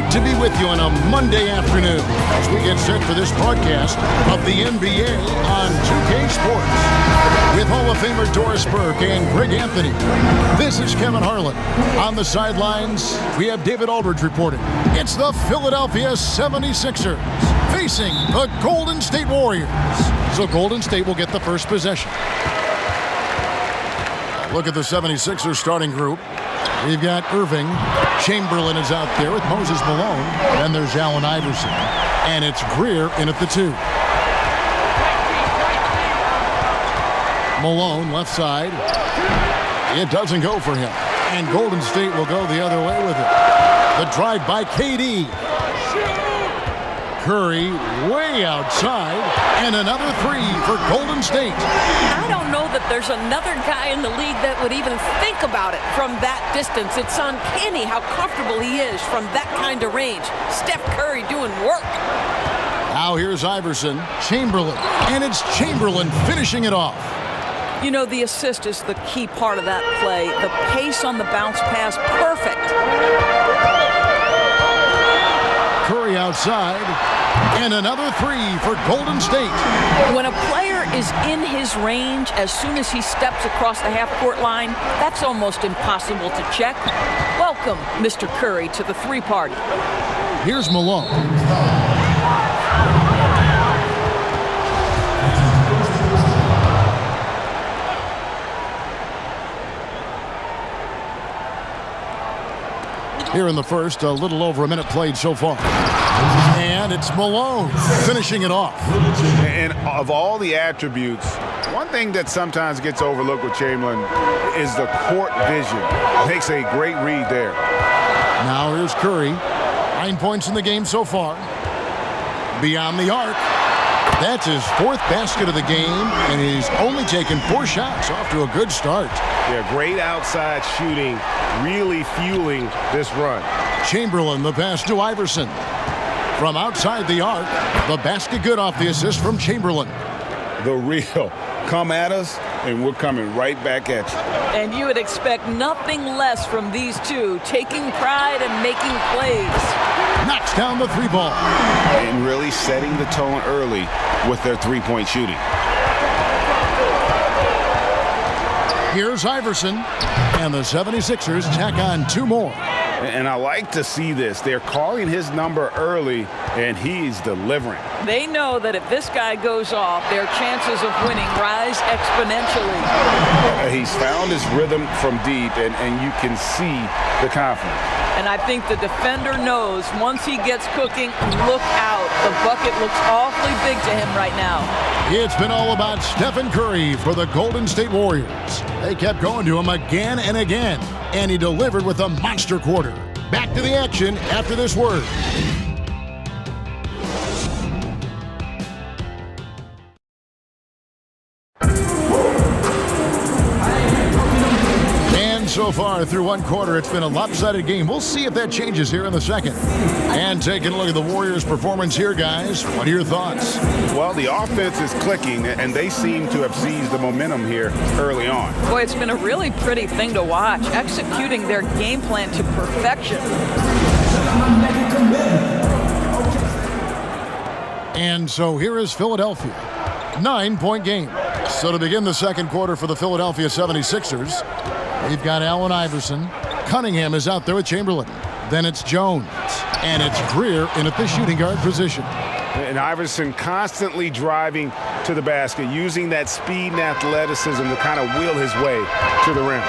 Great to be with you on a Monday afternoon as we get set for this broadcast of the NBA on 2K Sports. With Hall of Famer Doris Burke and Greg Anthony, this is Kevin Harlan. On the sidelines, we have David Aldridge reporting. It's the Philadelphia 76ers facing the Golden State Warriors. So Golden State will get the first possession. Look at the 76ers starting group. We've got Irving. Chamberlain is out there with Moses Malone. Then there's Allen Iverson. And it's Greer in at the 2. Malone, left side. It doesn't go for him. And Golden State will go the other way with it. The drive by KD. Curry way outside. And another 3 for Golden State. I don't know that there's another guy in the league that would even think about it from that distance. It's uncanny how comfortable he is from that kind of range. Steph Curry doing work. Now here's Iverson, Chamberlain, and it's Chamberlain finishing it off. You know, the assist is the key part of that play. The pace on the bounce pass, perfect. Curry outside, and another 3 for Golden State. When a player is in his range, as soon as he steps across the half-court line, that's almost impossible to check. Welcome, Mr. Curry, to the 3 party. Here's Malone. Here in the first, a little over a minute played so far. And it's Malone finishing it off. And of all the attributes, one thing that sometimes gets overlooked with Chamberlain is the court vision. Makes a great read there. Now here's Curry. 9 points in the game so far. Beyond the arc. That's his 4th basket of the game, and he's only taken 4 shots. Off to a good start. Yeah, great outside shooting, really fueling this run. Chamberlain, the pass to Iverson. From outside the arc, the basket good off the assist from Chamberlain. The real. Come at us, and we're coming right back at you. And you would expect nothing less from these two, taking pride and making plays. Knocks down the 3 ball. And really setting the tone early with their 3-point shooting. Here's Iverson, and the 76ers tack on 2 more. And I like to see this. They're calling his number early, and he's delivering. They know that if this guy goes off, their chances of winning rise exponentially. He's found his rhythm from deep, and you can see the confidence. And I think the defender knows once he gets cooking, look out. The bucket looks awfully big to him right now. It's been all about Stephen Curry for the Golden State Warriors. They kept going to him again and again, and he delivered with a monster quarter. Back to the action after this word. So far through 1 quarter, it's been a lopsided game. We'll see if that changes here in the second. And taking a look at the Warriors' performance here, guys. What are your thoughts? Well, the offense is clicking, and they seem to have seized the momentum here early on. Boy, it's been a really pretty thing to watch, executing their game plan to perfection. And so here is Philadelphia. 9-point game. So to begin the second quarter for the Philadelphia 76ers, we've got Allen Iverson. Cunningham is out there with Chamberlain. Then it's Jones. And it's Greer in at the shooting guard position. And Iverson constantly driving to the basket, using that speed and athleticism to kind of wheel his way to the rim.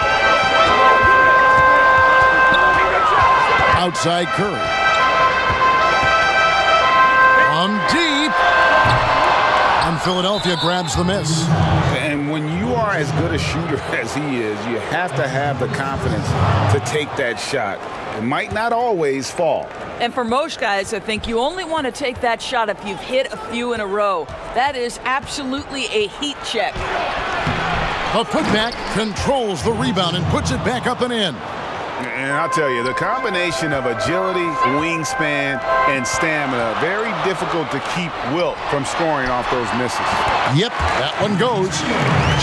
Outside Curry. From deep. And Philadelphia grabs the miss. And when you are as good a shooter as he is, you have to have the confidence to take that shot. It might not always fall. And for most guys, I think you only want to take that shot if you've hit a few in a row. That is absolutely a heat check. The putback controls the rebound and puts it back up and in. And I'll tell you, the combination of agility, wingspan, and stamina, very difficult to keep Wilt from scoring off those misses. Yep, that one goes.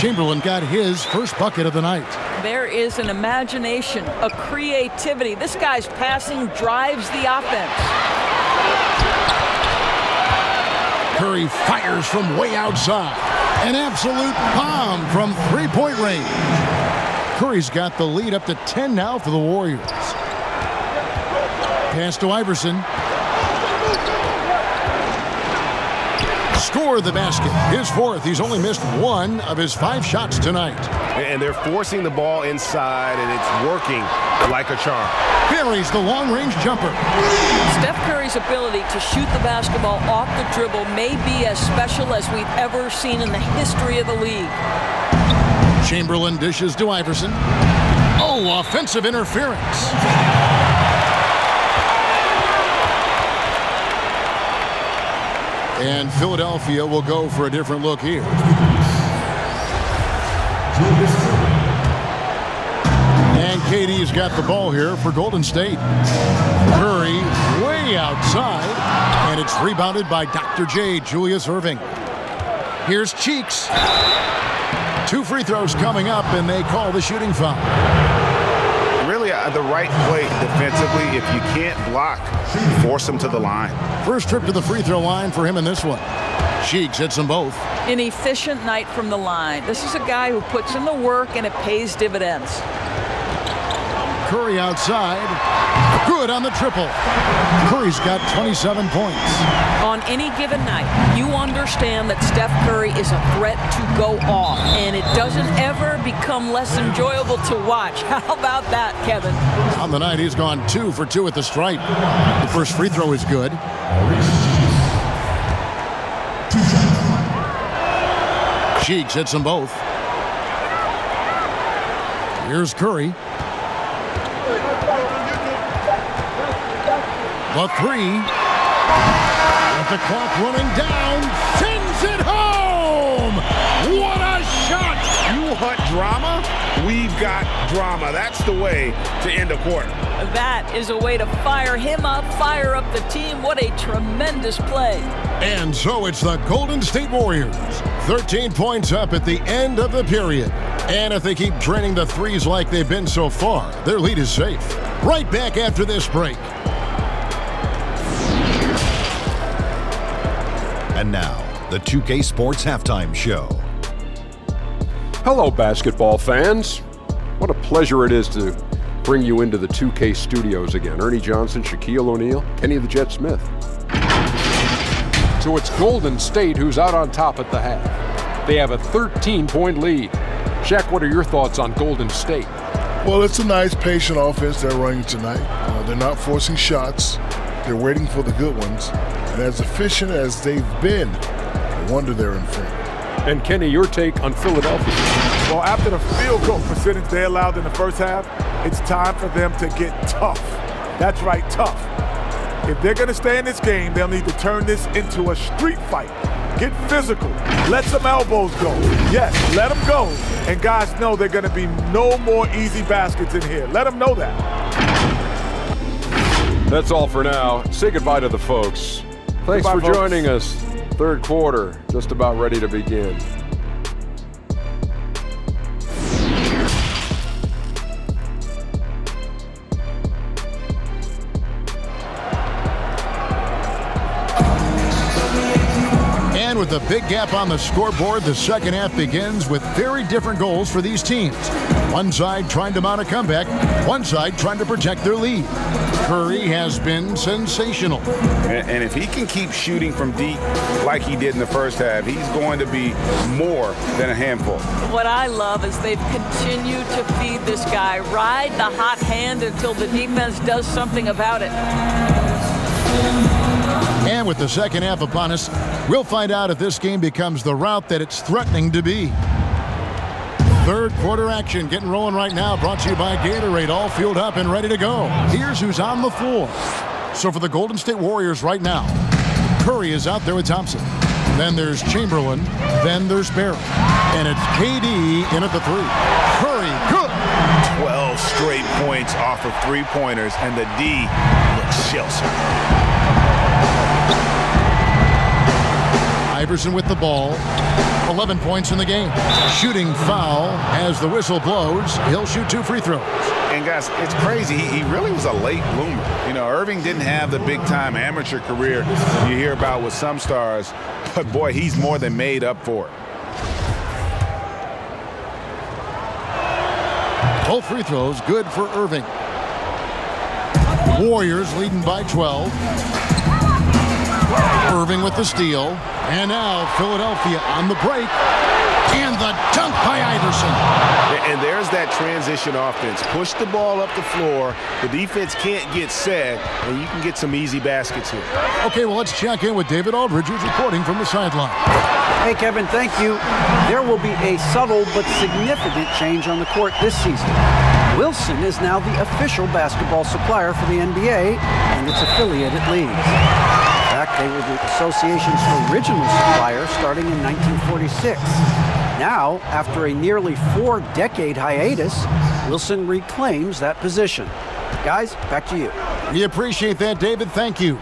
Chamberlain got his first bucket of the night. There is an imagination, a creativity. This guy's passing drives the offense. Curry fires from way outside. An absolute bomb from three-point range. Curry's got the lead up to 10 now for the Warriors. Pass to Iverson. Score the basket. His fourth. He's only missed one of his 5 shots tonight. And they're forcing the ball inside, and it's working like a charm. Buries the long-range jumper. Steph Curry's ability to shoot the basketball off the dribble may be as special as we've ever seen in the history of the league. Chamberlain dishes to Iverson. Oh, offensive interference. And Philadelphia will go for a different look here. And KD's got the ball here for Golden State. Curry way outside, and it's rebounded by Dr. J, Julius Erving. Here's Cheeks. 2 free throws coming up, and they call the shooting foul. Really the right play defensively. If you can't block, force them to the line. First trip to the free throw line for him in this one. Cheeks hits them both. An efficient night from the line. This is a guy who puts in the work, and it pays dividends. Curry outside. Good on the triple. Curry's got 27 points. On any given night, you understand that Steph Curry is a threat to go off, and it doesn't ever become less enjoyable to watch. How about that, Kevin? On the night, he's gone 2 for 2 at the stripe. The first free throw is good. Cheeks hits them both. Here's Curry. The 3. With the clock running down, sends it home! What a shot! You hunt drama? We've got drama. That's the way to end a quarter. That is a way to fire him up, fire up the team. What a tremendous play. And so it's the Golden State Warriors. 13 points up at the end of the period. And if they keep draining the threes like they've been so far, their lead is safe. Right back after this break. And now, the 2K Sports Halftime Show. Hello, basketball fans. What a pleasure it is to bring you into the 2K studios again. Ernie Johnson, Shaquille O'Neal, Kenny the Jet Smith. So it's Golden State who's out on top at the half. They have a 13-point lead. Shaq, what are your thoughts on Golden State? Well, it's a nice, patient offense they're running tonight. They're not forcing shots. They're waiting for the good ones. And as efficient as they've been, no wonder they're in front. And Kenny, your take on Philadelphia? Well, after the field goal percentage they allowed in the first half, it's time for them to get tough. That's right, tough. If they're going to stay in this game, they'll need to turn this into a street fight. Get physical. Let some elbows go. Yes, let them go. And guys know they're going to be no more easy baskets in here. Let them know that. That's all for now. Say goodbye to the folks. Thanks Goodbye, for folks. joining us. Third quarter, just about ready to begin. And with a big gap on the scoreboard, the second half begins with very different goals for these teams. One side trying to mount a comeback, one side trying to protect their lead. Curry has been sensational. And if he can keep shooting from deep like he did in the first half, he's going to be more than a handful. What I love is they've continued to feed this guy, ride the hot hand until the defense does something about it. And with the second half upon us, we'll find out if this game becomes the route that it's threatening to be. Third quarter action getting rolling right now, brought to you by Gatorade, all fueled up and ready to go. Here's who's on the floor. So for the Golden State Warriors right now, Curry is out there with Thompson. Then there's Chamberlain. Then there's Barrett. And it's KD in at the 3. Curry, good. 12 12 straight points off of three-pointers, and the D looks shell-shocked. Iverson with the ball. 11 points in the game. Shooting foul as the whistle blows. He'll shoot 2 free throws. And guys, it's crazy. He really was a late bloomer. You know, Irving didn't have the big-time amateur career you hear about with some stars, but boy, he's more than made up for it. Both free throws good for Irving. Warriors leading by 12. Irving with the steal. And now Philadelphia on the break. And the dunk by Iverson. And there's that transition offense. Push the ball up the floor. The defense can't get set, and you can get some easy baskets here. Okay, well, let's check in with David Aldridge, who's reporting from the sideline. Hey, Kevin, thank you. There will be a subtle but significant change on the court this season. Wilson is now the official basketball supplier for the NBA and its affiliated leagues. In fact, they were the association's original supplier starting in 1946. Now, after a nearly 4-decade hiatus, Wilson reclaims that position. Guys, back to you. We appreciate that, David. Thank you.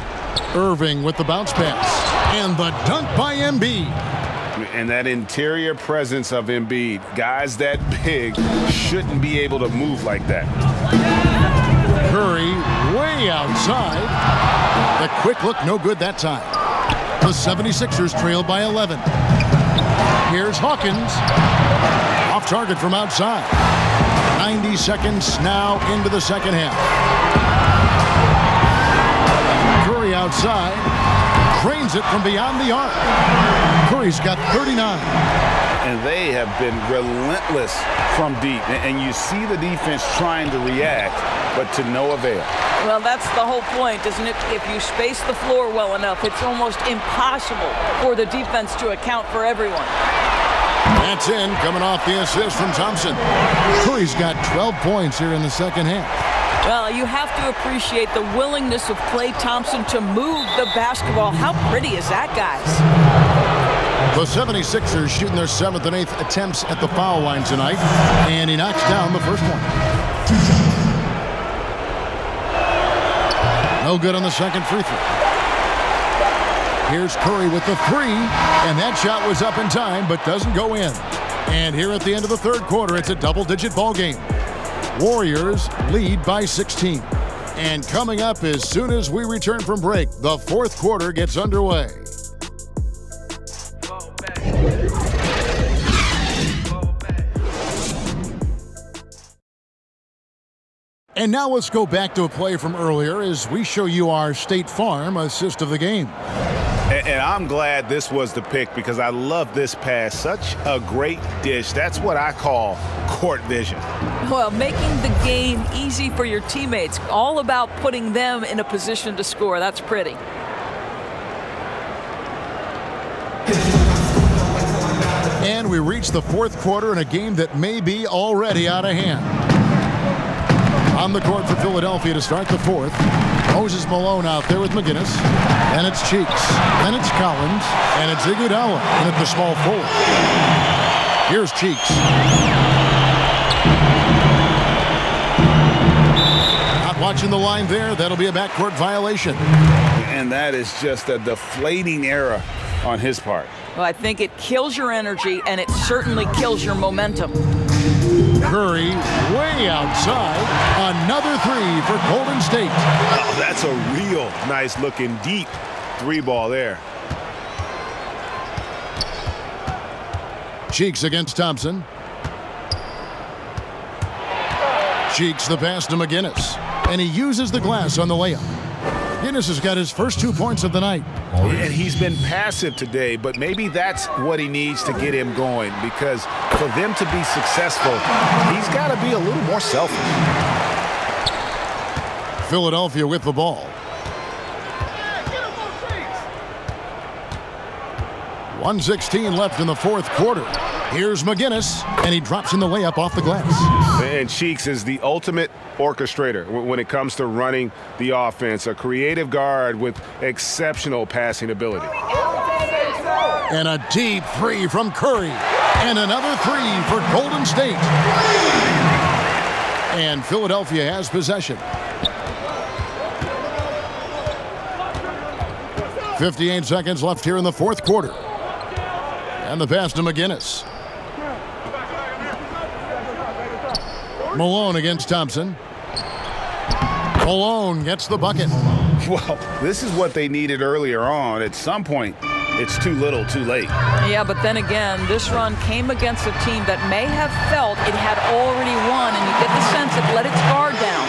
Irving with the bounce pass. And the dunk by Embiid. And that interior presence of Embiid, guys that big shouldn't be able to move like that. Curry way outside. The quick look, no good that time. The 76ers trail by 11. Here's Hawkins. Off target from outside. 90 seconds now into the second half. Curry outside. Drains it from beyond the arc. Curry's got 39. And they have been relentless from deep. And you see the defense trying to react, but to no avail. Well, that's the whole point, isn't it? If you space the floor well enough, it's almost impossible for the defense to account for everyone. That's in, coming off the assist from Thompson. Curry's got 12 points here in the second half. Well, you have to appreciate the willingness of Klay Thompson to move the basketball. How pretty is that, guys? The 76ers shooting their 7th and 8th attempts at the foul line tonight, and he knocks down the first one. No good on the second free throw. Here's Curry with the 3, and that shot was up in time, but doesn't go in. And here at the end of the third quarter, it's a double-digit ball game. Warriors lead by 16. And coming up as soon as we return from break, the fourth quarter gets underway. And now let's go back to a play from earlier as we show you our State Farm assist of the game. And I'm glad this was the pick because I love this pass. Such a great dish. That's what I call court vision. Well, making the game easy for your teammates. All about putting them in a position to score. That's pretty. And we reach the fourth quarter in a game that may be already out of hand. On the court for Philadelphia to start the fourth. Moses Malone out there with McGinnis. And it's Cheeks. Then it's Collins. And it's Iguodala. And at the small forward. Here's Cheeks. Not watching the line there. That'll be a backcourt violation. And that is just a deflating error on his part. Well, I think it kills your energy, and it certainly kills your momentum. Curry way outside. Another 3 for Golden State. Oh, that's a real nice looking deep 3-ball there. Cheeks against Thompson. Cheeks the pass to McGinnis. And he uses the glass on the layup. McGinnis has got his first 2 points of the night. And he's been passive today, but maybe that's what he needs to get him going, because for them to be successful, he's got to be a little more selfish. Philadelphia with the ball. 1:16 left in the fourth quarter. Here's McGinnis, and he drops in the layup off the glass. And Cheeks is the ultimate orchestrator when it comes to running the offense, a creative guard with exceptional passing ability. And a deep 3 from Curry. And another 3 for Golden State. And Philadelphia has possession. 58 seconds left here in the fourth quarter. And the pass to McGinnis. Malone against Thompson. Malone gets the bucket. Well, this is what they needed earlier on. At some point, it's too little, too late. Yeah, but then again, this run came against a team that may have felt it had already won, and you get the sense it let its guard down.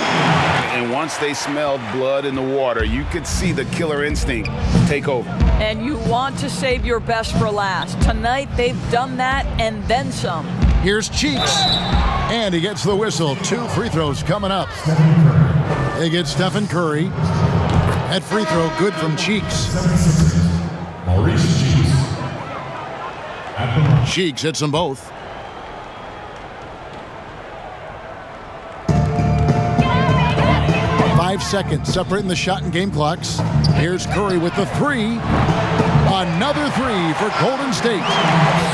And once they smelled blood in the water, you could see the killer instinct take over. And you want to save your best for last. Tonight, they've done that and then some. Here's Cheeks. And he gets the whistle. 2 free throws coming up. They get Stephen Curry. That free throw good from Cheeks. Cheeks hits them both. Five seconds separating the shot and game clocks. Here's Curry with the three. Another three for Golden State.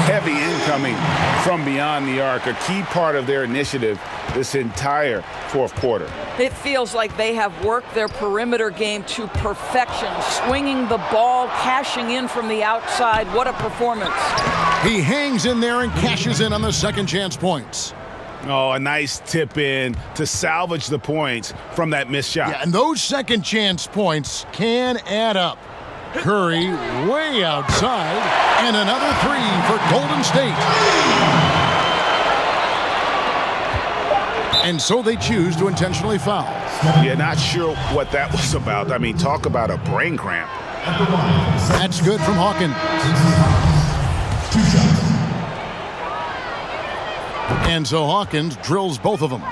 Heavy incoming from beyond the arc, a key part of their initiative this entire fourth quarter. It feels like they have worked their perimeter game to perfection, swinging the ball, cashing in from the outside. What a performance. He hangs in there and cashes in on the second chance points. Oh, a nice tip in to salvage the points from that missed shot. Yeah, and those second chance points can add up. Curry way outside, and another three for Golden State. And so they choose to intentionally foul. Yeah, not sure what that was about. I mean, talk about a brain cramp. That's good from Hawkins. And so Hawkins drills both of them.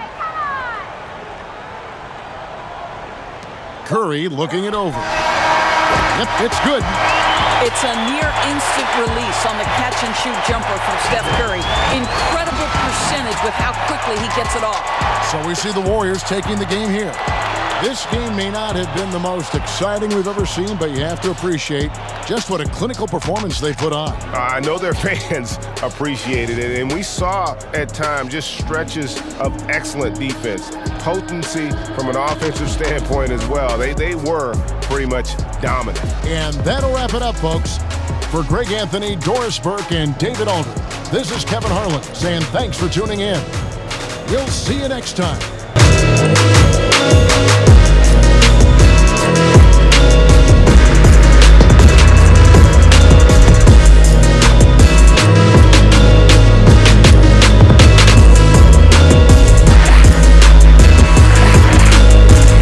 Curry looking it over. Yep, it's good. It's a near instant release on the catch-and-shoot jumper from Steph Curry. Incredible percentage with how quickly he gets it off. So we see the Warriors taking the game here. This game may not have been the most exciting we've ever seen, but you have to appreciate just what a clinical performance they put on. I know their fans appreciated it, and we saw at times just stretches of excellent defense, potency from an offensive standpoint as well. They were pretty much dominant. And that'll wrap it up, folks. For Greg Anthony, Doris Burke, and David Aldridge, this is Kevin Harlan saying thanks for tuning in. We'll see you next time.